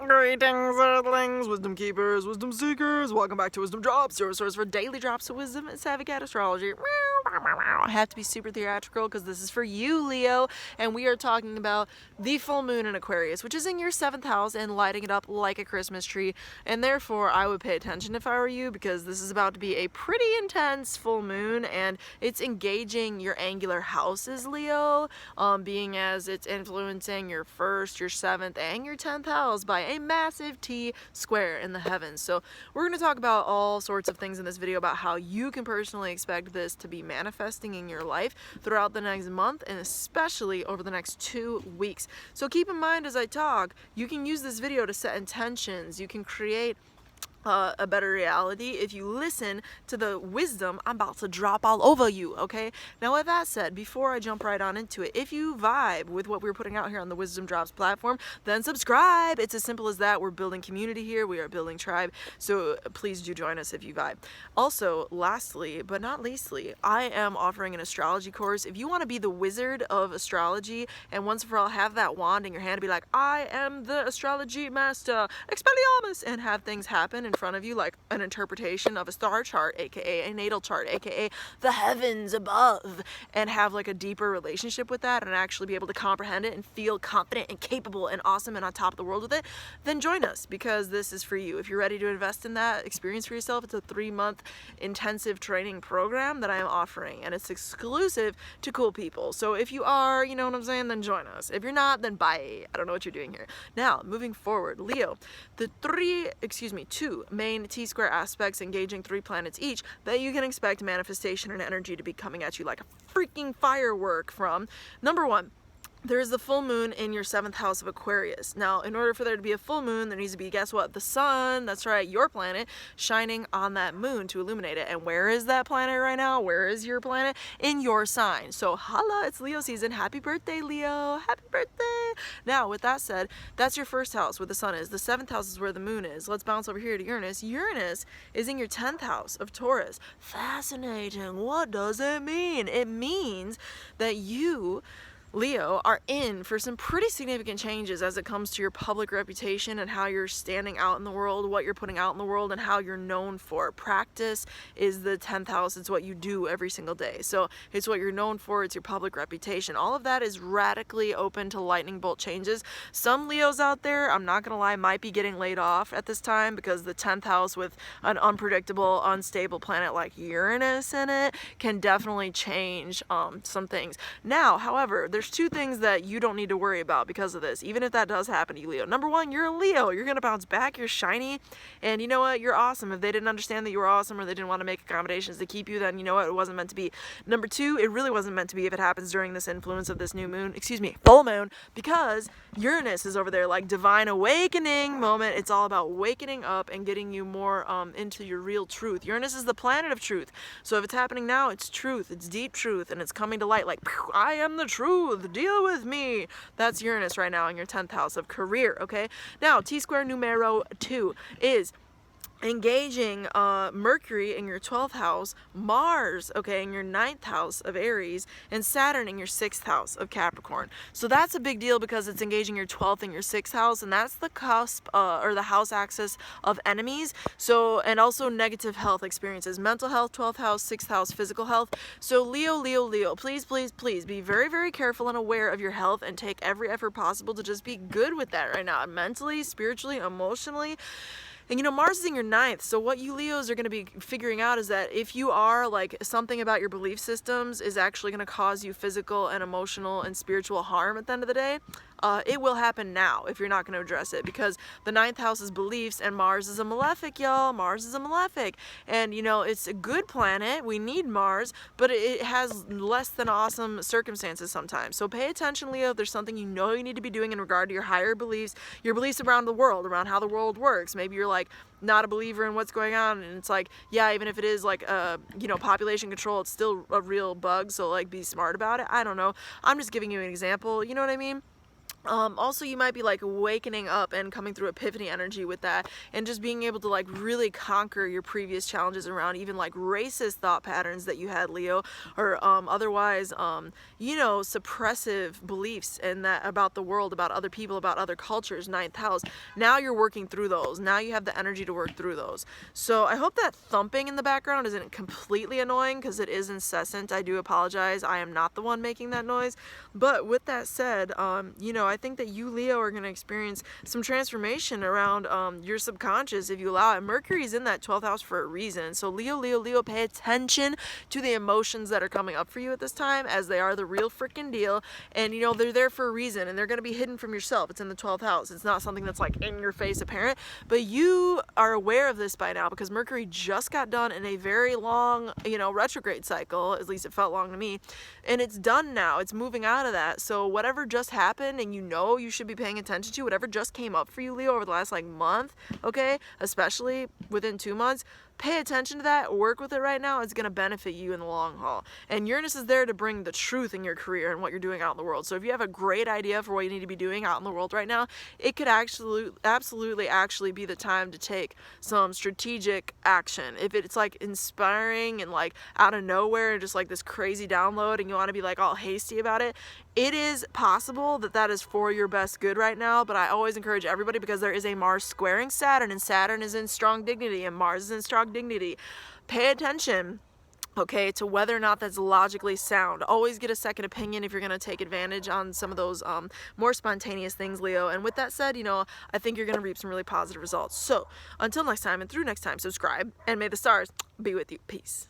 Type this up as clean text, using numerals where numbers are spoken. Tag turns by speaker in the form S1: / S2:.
S1: Greetings, Earthlings, wisdom keepers, wisdom seekers. Welcome back to WizdomDropz, your source for daily drops of wisdom and savvy cat astrology. I have to be super theatrical because this is for you, Leo, and we are talking about the full moon in Aquarius, which is in your 7th house and lighting it up like a Christmas tree. And therefore, I would pay attention if I were you, because this is about to be a pretty intense full moon, and it's engaging your angular houses, Leo, being as it's influencing your 1st, your 7th, and your 10th house by a massive T square in the heavens. So we're going to talk about all sorts of things in this video about how you can personally expect this to be manifesting in your life throughout the next month, and especially over the next 2 weeks. So keep in mind as I talk, you can use this video to set intentions. You can create a better reality if you listen to the wisdom I'm about to drop all over you, okay? Now with that said, before I jump right on into it, if you vibe with what we're putting out here on the WizdomDropz platform, then subscribe. It's as simple as that. We're building community here. We are building tribe. So please do join us if you vibe. Also, lastly, but not leastly, I am offering an astrology course. If you want to be the wizard of astrology and once and for all have that wand in your hand to be like, I am the astrology master, Expelliarmus, and have things happen in front of you like an interpretation of a star chart, aka a natal chart, aka the heavens above, and have like a deeper relationship with that and actually be able to comprehend it and feel confident and capable and awesome and on top of the world with it, then join us, because this is for you. If you're ready to invest in that experience for yourself, it's a 3-month intensive training program that I am offering, and it's exclusive to cool people. So if you are, you know what I'm saying, then join us. If you're not, then bye. I don't know what you're doing here. Now, moving forward, Leo, the 2 main T-square aspects engaging 3 planets each that you can expect manifestation and energy to be coming at you like a freaking firework from. Number 1, there is the full moon in your 7th house of Aquarius. Now, in order for there to be a full moon, there needs to be, guess what? The sun, that's right, your planet, shining on that moon to illuminate it. And where is that planet right now? Where is your planet? In your sign. So, holla, it's Leo season. Happy birthday, Leo. Happy birthday. Now, with that said, that's your 1st house where the sun is. The 7th house is where the moon is. Let's bounce over here to Uranus. Uranus is in your 10th house of Taurus. Fascinating. What does it mean? It means that you, Leo, are in for some pretty significant changes as it comes to your public reputation and how you're standing out in the world, what you're putting out in the world, and how you're known for. Practice is the 10th house. It's what you do every single day. So it's what you're known for. It's your public reputation. All of that is radically open to lightning bolt changes. Some Leos out there, I'm not going to lie, might be getting laid off at this time because the 10th house with an unpredictable, unstable planet like Uranus in it can definitely change some things. Now, however, there's 2 things that you don't need to worry about because of this, even if that does happen to you, Leo. Number 1, you're a Leo. You're going to bounce back. You're shiny. And you know what? You're awesome. If they didn't understand that you were awesome or they didn't want to make accommodations to keep you, then you know what? It wasn't meant to be. Number 2, it really wasn't meant to be if it happens during this influence of this new moon, full moon, because Uranus is over there like divine awakening moment. It's all about waking up and getting you more into your real truth. Uranus is the planet of truth. So if it's happening now, it's truth. It's deep truth, and it's coming to light like, I am the truth. Deal with me. That's Uranus right now in your 10th house of career, okay? Now, T-square numero 2 is engaging Mercury in your 12th house, Mars, okay, in your 9th house of Aries, and Saturn in your 6th house of Capricorn. So that's a big deal because it's engaging your 12th and your 6th house, and that's the cusp or the house axis of enemies. So, and also negative health experiences, mental health, 12th house, 6th house, physical health. So Leo, please, please, please be very, very careful and aware of your health and take every effort possible to just be good with that right now, mentally, spiritually, emotionally. And you know, Mars is in your 9th, so what you Leos are going to be figuring out is that if you are, like, something about your belief systems is actually going to cause you physical and emotional and spiritual harm at the end of the day, it will happen now if you're not going to address it, because the 9th house is beliefs and Mars is a malefic, y'all. Mars is a malefic. And, you know, it's a good planet. We need Mars, but it has less than awesome circumstances sometimes. So pay attention, Leo. If there's something you know you need to be doing in regard to your higher beliefs, your beliefs around the world, around how the world works. Maybe you're like not a believer in what's going on, and it's like, yeah, even if it is like you know, population control, it's still a real bug, so like be smart about it. I don't know. I'm just giving you an example. You know what I mean? Also, you might be like wakening up and coming through epiphany energy with that, and just being able to like really conquer your previous challenges around even like racist thought patterns that you had, Leo, or otherwise you know, suppressive beliefs and that about the world, about other people, about other cultures. Ninth house, now you're working through those. Now you have the energy to work through those. So I hope that thumping in the background isn't completely annoying, because it is incessant. I do apologize, I am not the one making that noise. But with that said, you know, I think that you, Leo, are going to experience some transformation around your subconscious if you allow it. Mercury's in that 12th house for a reason. So Leo, pay attention to the emotions that are coming up for you at this time, as they are the real freaking deal. And you know, they're there for a reason, and they're going to be hidden from yourself. It's in the 12th house. It's not something that's like in your face apparent, but you are aware of this by now, because Mercury just got done in a very long, you know, retrograde cycle. At least it felt long to me. And it's done now. It's moving out of that. So whatever just happened, and you know you should be paying attention to, whatever just came up for you, Leo, over the last like month, okay, especially within 2 months, pay attention to that, work with it right now. It's going to benefit you in the long haul. And Uranus is there to bring the truth in your career and what you're doing out in the world. So if you have a great idea for what you need to be doing out in the world right now, it could absolutely be the time to take some strategic action. If it's like inspiring and like out of nowhere and just like this crazy download, and you want to be like all hasty about it, it is possible that that is for your best good right now. But I always encourage everybody, because there is a Mars squaring Saturn, and Saturn is in strong dignity and Mars is in strong dignity. Pay attention, okay, to whether or not that's logically sound. Always get a second opinion if you're going to take advantage on some of those more spontaneous things, Leo. And with that said, you know, I think you're going to reap some really positive results. So until next time, and through next time, subscribe, and may the stars be with you. Peace.